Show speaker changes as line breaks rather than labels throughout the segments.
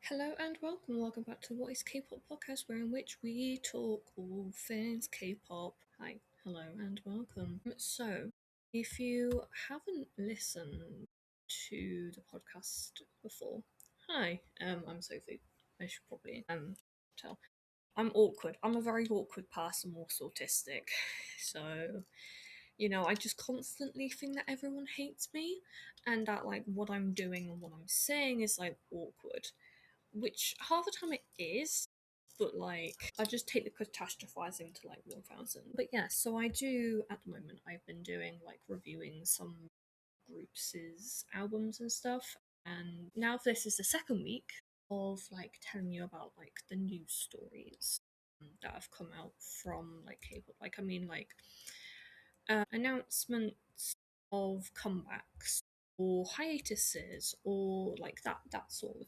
Hello and welcome back to What is K-pop podcast, where in which we talk all things K-pop. Hi, hello and welcome. So, if you haven't listened to the podcast before, hi, I'm Sophie. I should probably tell. I'm awkward. I'm a very awkward person, also autistic. So, I just constantly think that everyone hates me, and that like what I'm doing and what I'm saying is like awkward, which half the time it is, but like I just take the catastrophizing to like 1000. But yeah, so I do at the moment, I've been doing like reviewing some groups' albums and stuff, and now this is the second week of like telling you about like the news stories that have come out from like K-pop. Like I mean like announcements of comebacks or hiatuses or like that sort of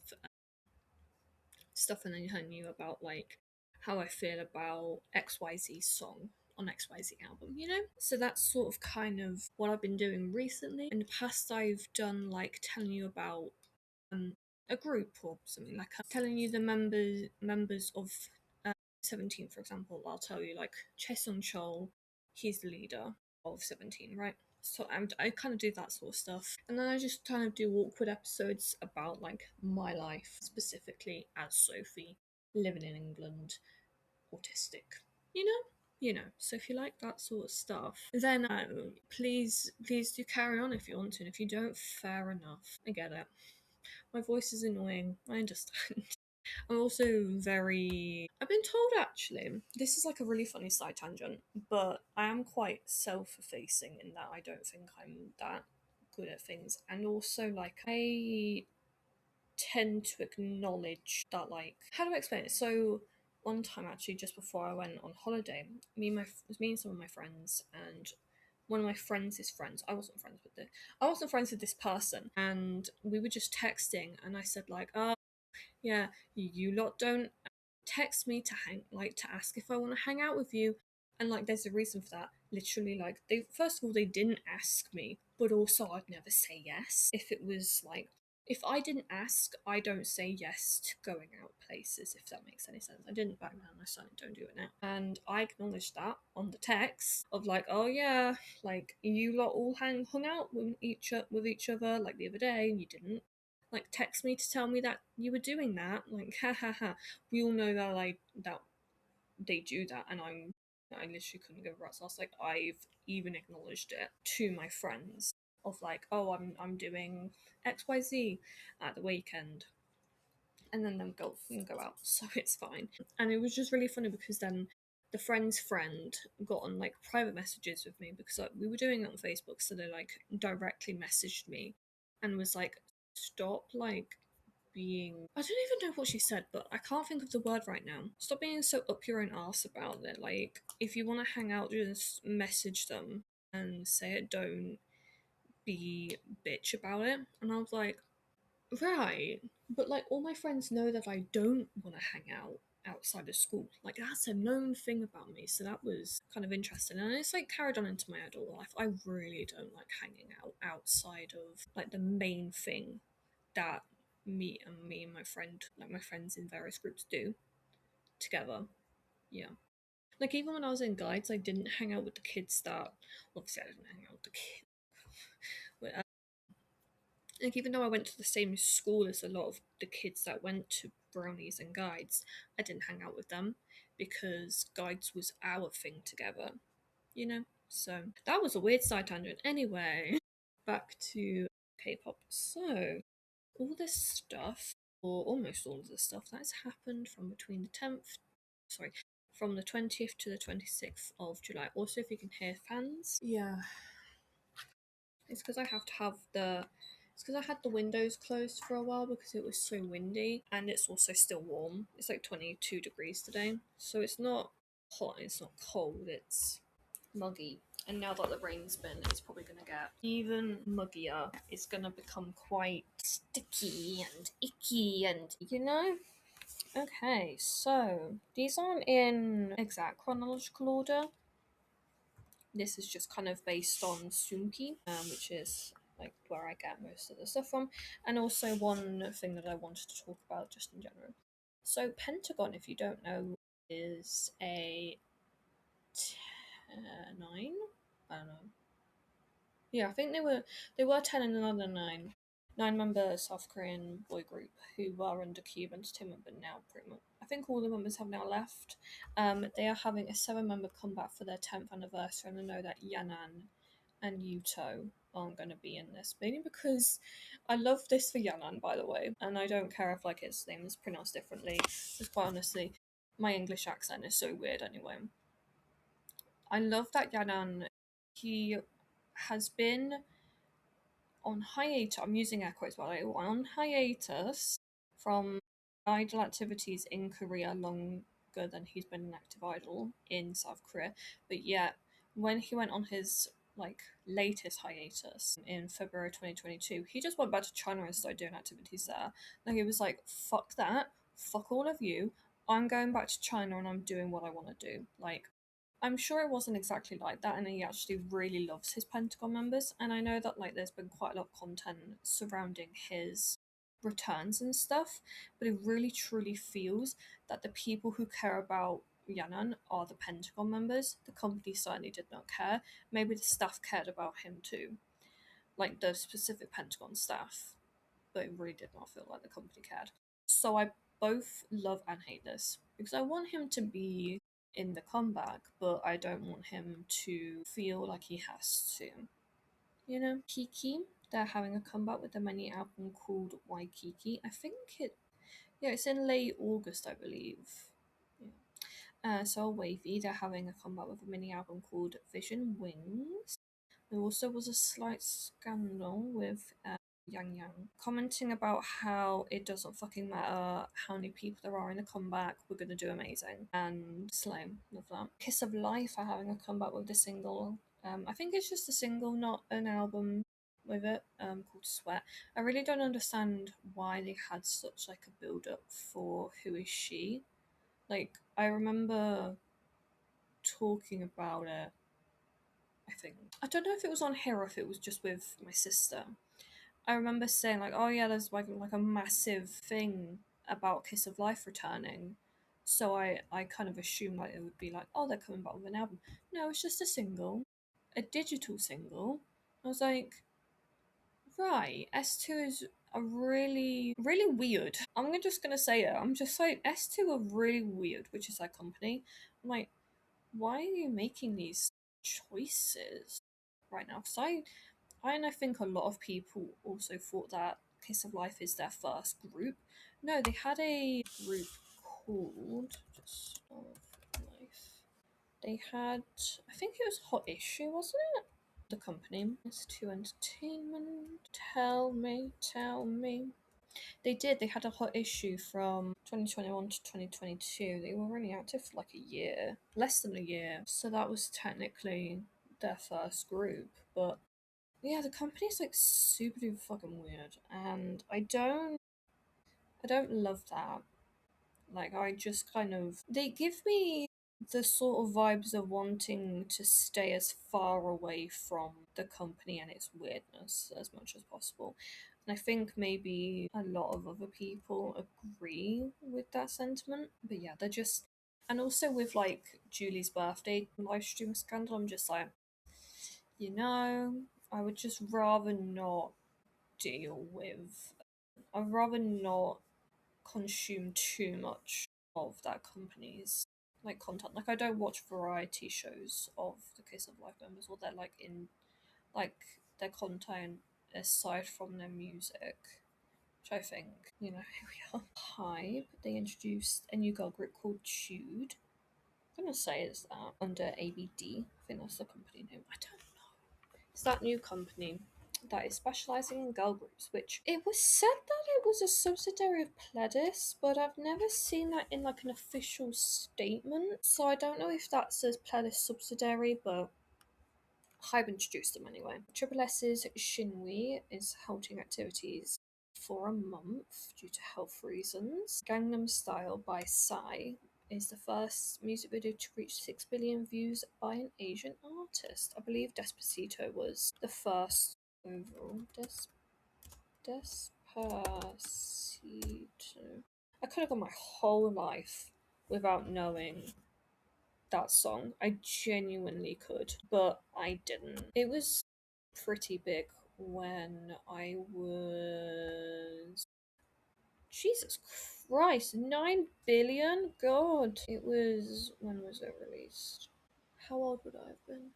stuff, and then telling you about like how I feel about XYZ song on XYZ album. So that's sort of kind of what I've been doing recently. In the past, I've done like telling you about um, a group or something, like telling you the members of 17, for example. I'll tell you like Chaesung Chol, he's the leader of 17, right? So I kind of do that sort of stuff, and then I just kind of do awkward episodes about like my life, specifically as Sophie, living in England, autistic. You know, So if you like that sort of stuff, then please do carry on if you want to. And if you don't, fair enough. I get it. My voice is annoying. I understand. I'm also very. I've been told actually, this is like a really funny side tangent, but I am quite self effacing in that I don't think I'm that good at things. And also, like, I tend to acknowledge that, like, how do I explain it? So, one time actually, just before I went on holiday, me and some of my friends, and one of my friends' friends. I wasn't friends with this person, and we were just texting, and I said like, "Oh, yeah, you lot don't text me to ask if I want to hang out with you." And like there's a reason for that. Literally, like, they first of all, they didn't ask me, but also I'd never say yes. If I didn't ask, I don't say yes to going out places, if that makes any sense. I didn't back then, I certainly don't do it now. And I acknowledged that on the text of like, oh yeah, like you lot all hung out with each other like the other day, and you didn't like text me to tell me that you were doing that. Like, ha ha ha. We all know that that they do that, and I literally couldn't give a rat's ass. Like, I've even acknowledged it to my friends of like, oh, I'm doing XYZ at the weekend, and then them go out, so it's fine. And it was just really funny because then the friend's friend got on like private messages with me because like, we were doing it on Facebook, so they like directly messaged me and was like, stop like being, I don't even know what she said, but I can't think of the word right now. Stop being so up your own ass about it. Like, if you want to hang out, just message them and say it. Don't be bitch about it. And I was like, right, but like all my friends know that I don't want to hang out outside of school. Like, that's a known thing about me, so that was kind of interesting. And it's like carried on into my adult life. I really don't like hanging out outside of like the main thing that me and my friend, like my friends in various groups, do together. Yeah. Like, even when I was in guides, I didn't hang out with the kids that, obviously I didn't hang out with the kids. Like, even though I went to the same school as a lot of the kids that went to brownies and guides, I didn't hang out with them because guides was our thing together, So that was a weird side tangent. Anyway, back to K-pop. So all this stuff, or almost all of the stuff, that's happened from between the 10th, sorry, from the 20th to the 26th of July. Also, if you can hear fans, yeah, it's because I have to have the. It's because I had the windows closed for a while because it was so windy, and it's also still warm. It's like 22 degrees today, so it's not hot, it's not cold, it's muggy. And now that the rain's been, it's probably going to get even muggier. It's going to become quite sticky and icky and, Okay, so these aren't in exact chronological order. This is just kind of based on Soompi, which is like where I get most of the stuff from. And also one thing that I wanted to talk about just in general. So Pentagon, if you don't know, is a nine. I don't know. Yeah, I think they were 10 and another nine. 9 member South Korean boy group who were under Cube Entertainment, but now pretty much I think all the members have now left. They are having a 7 member comeback for their 10th anniversary, and I know that Yanan and Yuto aren't going to be in this, mainly because I love this for Yanan, by the way, and I don't care if like his name is pronounced differently. Because quite honestly, my English accent is so weird anyway. I love that Yanan. He has been on hiatus. I'm using air quotes, by the way, on hiatus from idol activities in Korea longer than he's been an active idol in South Korea. But yet, when he went on his like latest hiatus in February 2022, he just went back to China and started doing activities there. And he was like, "Fuck that, fuck all of you. I'm going back to China and I'm doing what I want to do." Like, I'm sure it wasn't exactly like that, and he actually really loves his Pentagon members. And I know that like there's been quite a lot of content surrounding his returns and stuff, but it really truly feels that the people who care about Yanan are the Pentagon members. The company certainly did not care. Maybe the staff cared about him too, like the specific Pentagon staff, but it really did not feel like the company cared. So I both love and hate this because I want him to be in the comeback, but I don't want him to feel like he has to. You know, Kiki, they're having a comeback with a mini album called Waikiki. I think it's in late August, I believe. Yeah. So Wavy, they're having a comeback with a mini album called Vision Wings. There also was a slight scandal with Yang Yang commenting about how it doesn't fucking matter how many people there are in a comeback, we're gonna do amazing. And Slay, love that. Kiss of Life are having a comeback with the single. I think it's just a single, not an album with it, called Sweat. I really don't understand why they had such like a build up for Who Is She. Like, I remember talking about it. I think I don't know if it was on here or if it was just with my sister. I remember saying like, "Oh yeah, there's like a massive thing about Kiss of Life returning," so I kind of assumed like it would be like, "Oh, they're coming back with an album." No, it's just a single, a digital single. I was like, right, S2 is a really weird. Just gonna say it. I'm just like S2 are really weird, which is their company. I'm like, why are you making these choices right now? Because and I think a lot of people also thought that Kiss of Life is their first group. No, they had a group called just of Life. They had, I think it was Hot Issue, wasn't it? The company. It's to Entertainment. Tell me. They did. They had a Hot Issue from 2021 to 2022. They were really active for like a year, less than a year. So that was technically their first group, but yeah, the company's like super duper fucking weird, and I don't love that. Like, I just kind of they give me the sort of vibes of wanting to stay as far away from the company and its weirdness as much as possible. And I think maybe a lot of other people agree with that sentiment. But yeah, they're just and also with like Julie's birthday live stream scandal, I'm just like, you know, I would just rather not deal with. I'd rather not consume too much of that company's like content. Like, I don't watch variety shows of the Case of Life members or their like in like their content aside from their music. Which I think, here we are. Hype, they introduced a new girl group called Jude. I'm gonna say it's that under ABD. I think that's the company name. I don't know. It's that new company that is specializing in girl groups, which it was said that it was a subsidiary of Pledis, but I've never seen that in like an official statement. So I don't know if that says Pledis subsidiary, but Hybe introduced them anyway. Triple S's Shinwi is halting activities for a month due to health reasons. Gangnam Style by Psy is the first music video to reach 6 billion views by an Asian artist. I believe Despacito was the first overall. Despacito. I could have gone my whole life without knowing that song. I genuinely could, but I didn't. It was pretty big when I was. Jesus Christ, 9 billion? God. It was. When was it released? How old would I have been?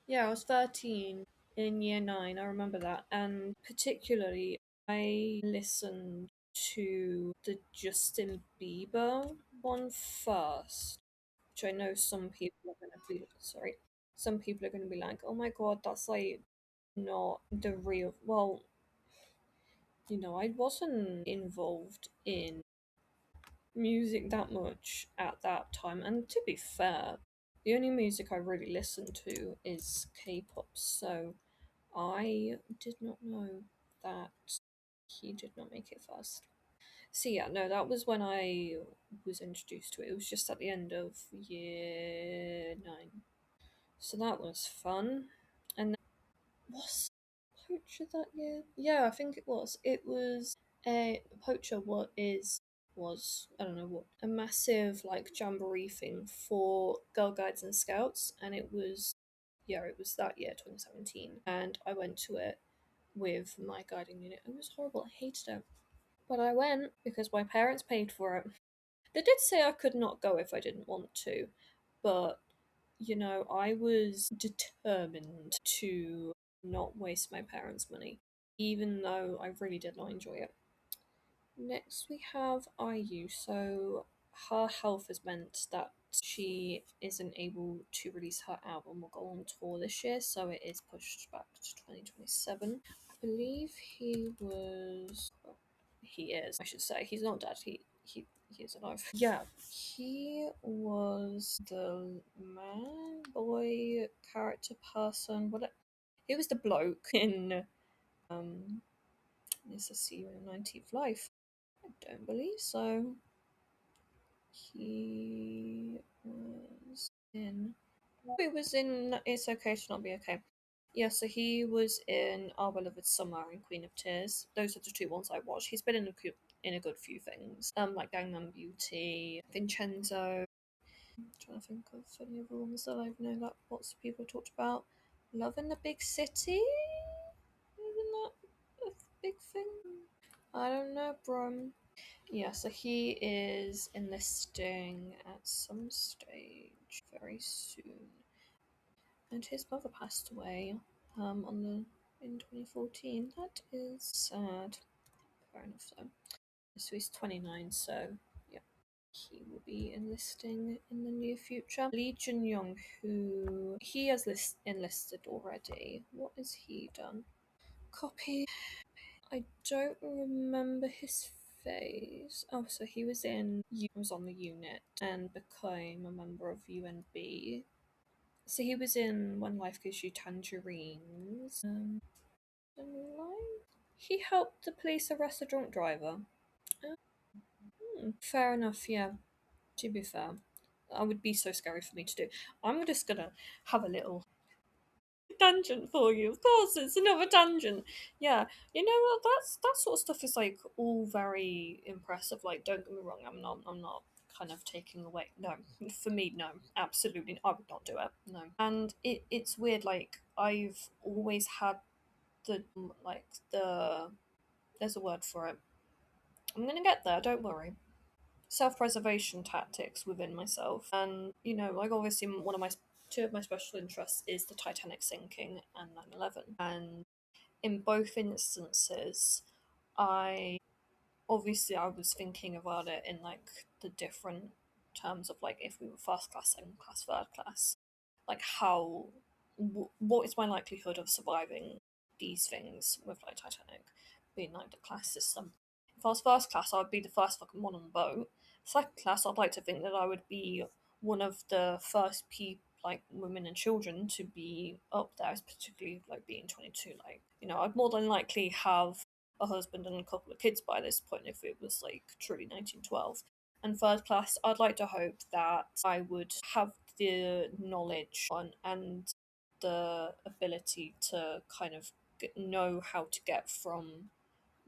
Yeah, I was 13 in year 9. I remember that. And particularly, I listened to the Justin Bieber one first, which I know some people are going to be sorry. Some people are going to be like, "Oh my god, that's like not the real." Well, I wasn't involved in music that much at that time, and to be fair, the only music I really listen to is K-pop, so I did not know that he did not make it first. So yeah, no, that was when I was introduced to it. It was just at the end of year 9. So that was fun. And then was Poacher that year? Yeah, I think it was. It was a Poacher was I don't know what, a massive like jamboree thing for Girl Guides and Scouts, and it was, yeah, it was that year, 2017, and I went to it with my guiding unit. It was horrible. I hated it. But I went because my parents paid for it. They did say I could not go if I didn't want to, but I was determined to not waste my parents' money, even though I really did not enjoy it. Next, we have IU. So, her health has meant that she isn't able to release her album or go on tour this year, so it is pushed back to 2027. I believe he is, I should say. He's not dead. He is alive. Yeah, he was the man, boy, character, person. He was the bloke in Is a See You in 19th Life. I don't believe so. He was in. He was in It's Okay to Not Be Okay. Yeah, so he was in Our Beloved Summer and Queen of Tears. Those are the two ones I watched. He's been in a good few things. Like Gangnam Beauty, Vincenzo. I'm trying to think of any other ones that I know that lots of people talked about. Love in the Big City? Isn't that a big thing? I don't know, bro. Yeah, so he is enlisting at some stage very soon. And his mother passed away on the in 2014. That is sad. Fair enough though. So he's 29, so yeah. He will be enlisting in the near future. Lee Jun Young, who he has enlisted already. What has he done? Copy. I don't remember his face. Oh, so he was on the unit and became a member of UNB. So he was in When Life Gives You Tangerines. He helped the police arrest a drunk driver. Fair enough, yeah. To be fair, that would be so scary for me to do. I'm just gonna have a little tangent for you. Of course, it's another tangent. Yeah, you know what? That sort of stuff is like all very impressive. Like, don't get me wrong. I'm not kind of taking away. No, for me, no, absolutely, I would not do it. No, and it's weird. Like, I've always had like the there's a word for it. I'm gonna get there. Don't worry. Self-preservation tactics within myself, and like obviously one of my two of my special interests is the Titanic sinking and 9/11, and in both instances I I was thinking about it in like the different terms of like if we were first class, second class, third class, like what is my likelihood of surviving these things with like Titanic being like the class system. If I was first class, I would be the first fucking one on the boat. Second class, I'd like to think that I would be one of the first people, like women and children, to be up there, particularly like being 22. Like, I'd more than likely have a husband and a couple of kids by this point if it was like truly 1912. And third class, I'd like to hope that I would have the knowledge and the ability to kind of know how to get from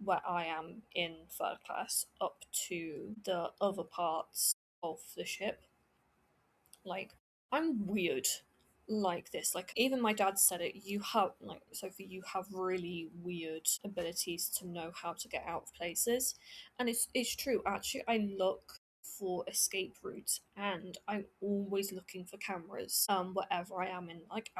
where I am in third class up to the other parts of the ship. Like, I'm weird like this. Like, even my dad said it. You have, like, Sophie, you have really weird abilities to know how to get out of places. And it's true. Actually, I look for escape routes and I'm always looking for cameras wherever I am in like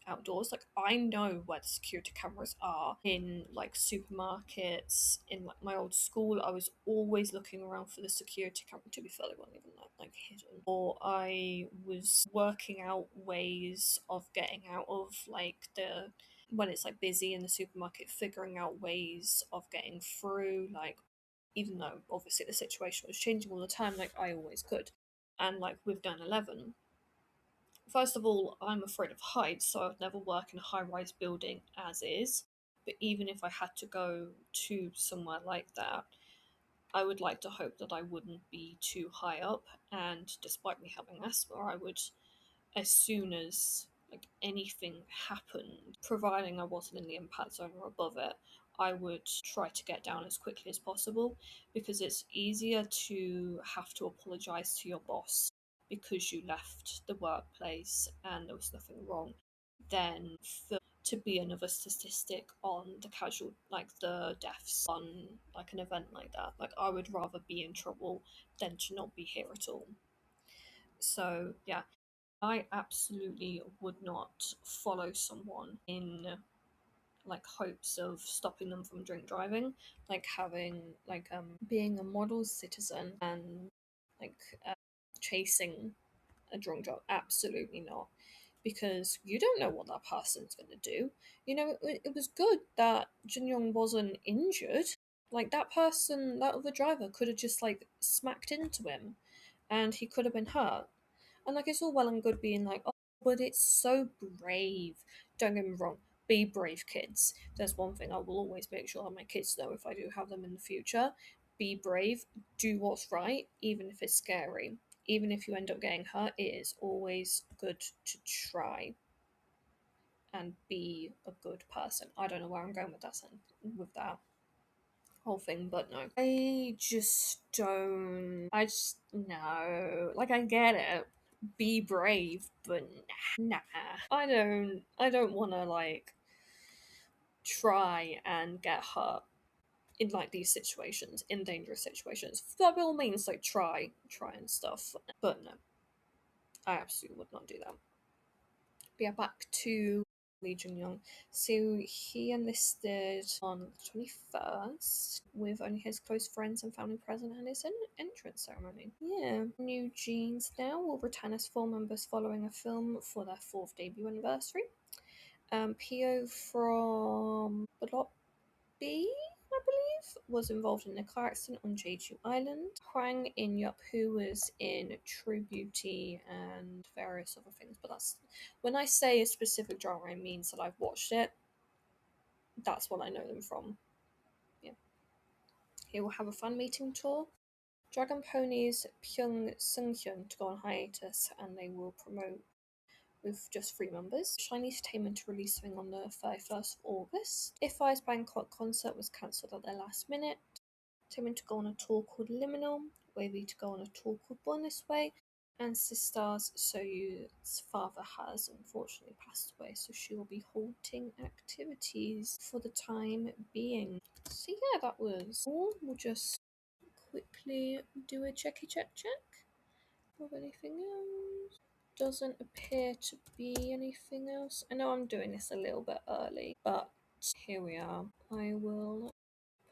outdoors. Like, I know where the security cameras are in like supermarkets. In like my old school, I was always looking around for the security camera. To be fair, they weren't even like hidden. Or I was working out ways of getting out of like the when it's like busy in the supermarket, figuring out ways of getting through. Like, even though obviously the situation was changing all the time, like I always could. And like with 9/11, first of all, I'm afraid of heights, so I would never work in a high rise building as is. But even if I had to go to somewhere like that, I would like to hope that I wouldn't be too high up. And despite me having asthma, I would, as soon as like anything happened, providing I wasn't in the impact zone or above it, I would try to get down as quickly as possible, because it's easier to have to apologize to your boss because you left the workplace and there was nothing wrong than for to be another statistic on the casual, like the deaths on like an event like that. Like, I would rather be in trouble than to not be here at all. So yeah, I absolutely would not follow someone in like hopes of stopping them from drink driving, like having like being a model citizen and like uh, chasing a drunk driver. Absolutely not, because you don't know what that person's going to do. You know, it was good that Jin Yong wasn't injured. Like, that person, that other driver could have just like smacked into him and he could have been hurt. And like, it's all well and good being like, oh, but it's so brave. Don't get me wrong, be brave, kids. There's one thing I will always make sure that my kids know if I do have them in the future: be brave, do what's right, even if it's scary. Even if you end up getting hurt, it is always good to try and be a good person. I don't know where I'm going with with that whole thing, but no. I just don't. I just. No. Like, I get it. Be brave, but nah. I don't want to, like, try and get hurt in, like, these situations, in dangerous situations. By all means, like, try and stuff. But no. I absolutely would not do that. But yeah, back to Lee Jun Young. So he enlisted on the 21st with only his close friends and family present at his entrance ceremony. Yeah. New Jeans now will return as full members following a film for their 4th debut anniversary. Pio from Block B, I believe, was involved in a car accident on Jeju Island. Hwang In Yup, who was in True Beauty and various other things, but that's when I say a specific genre, it means that I've watched it. That's what I know them from. Yeah. He will have a fan meeting tour. Dragon Ponies Pyung Sunghyun to go on hiatus, and they will promote with just 3 members. Shiny Entertainment releasing on the 31st of August. If I's Bangkok concert was cancelled at the last minute. Timon to go on a tour called Liminal, Wavy to go on a tour called Born This Way, and Sistars Soyu's father has unfortunately passed away, so she will be halting activities for the time being. So yeah, that was all. We'll just quickly do a check of anything else. Doesn't appear to be anything else. I know I'm doing this a little bit early, but here we are. I will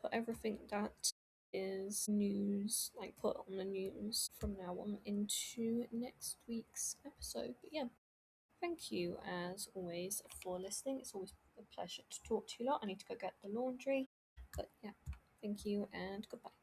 put everything that is news, like put on the news from now on, into next week's episode. But yeah, thank you as always for listening. It's always a pleasure to talk to you lot. I need to go get the laundry. But yeah, thank you and goodbye.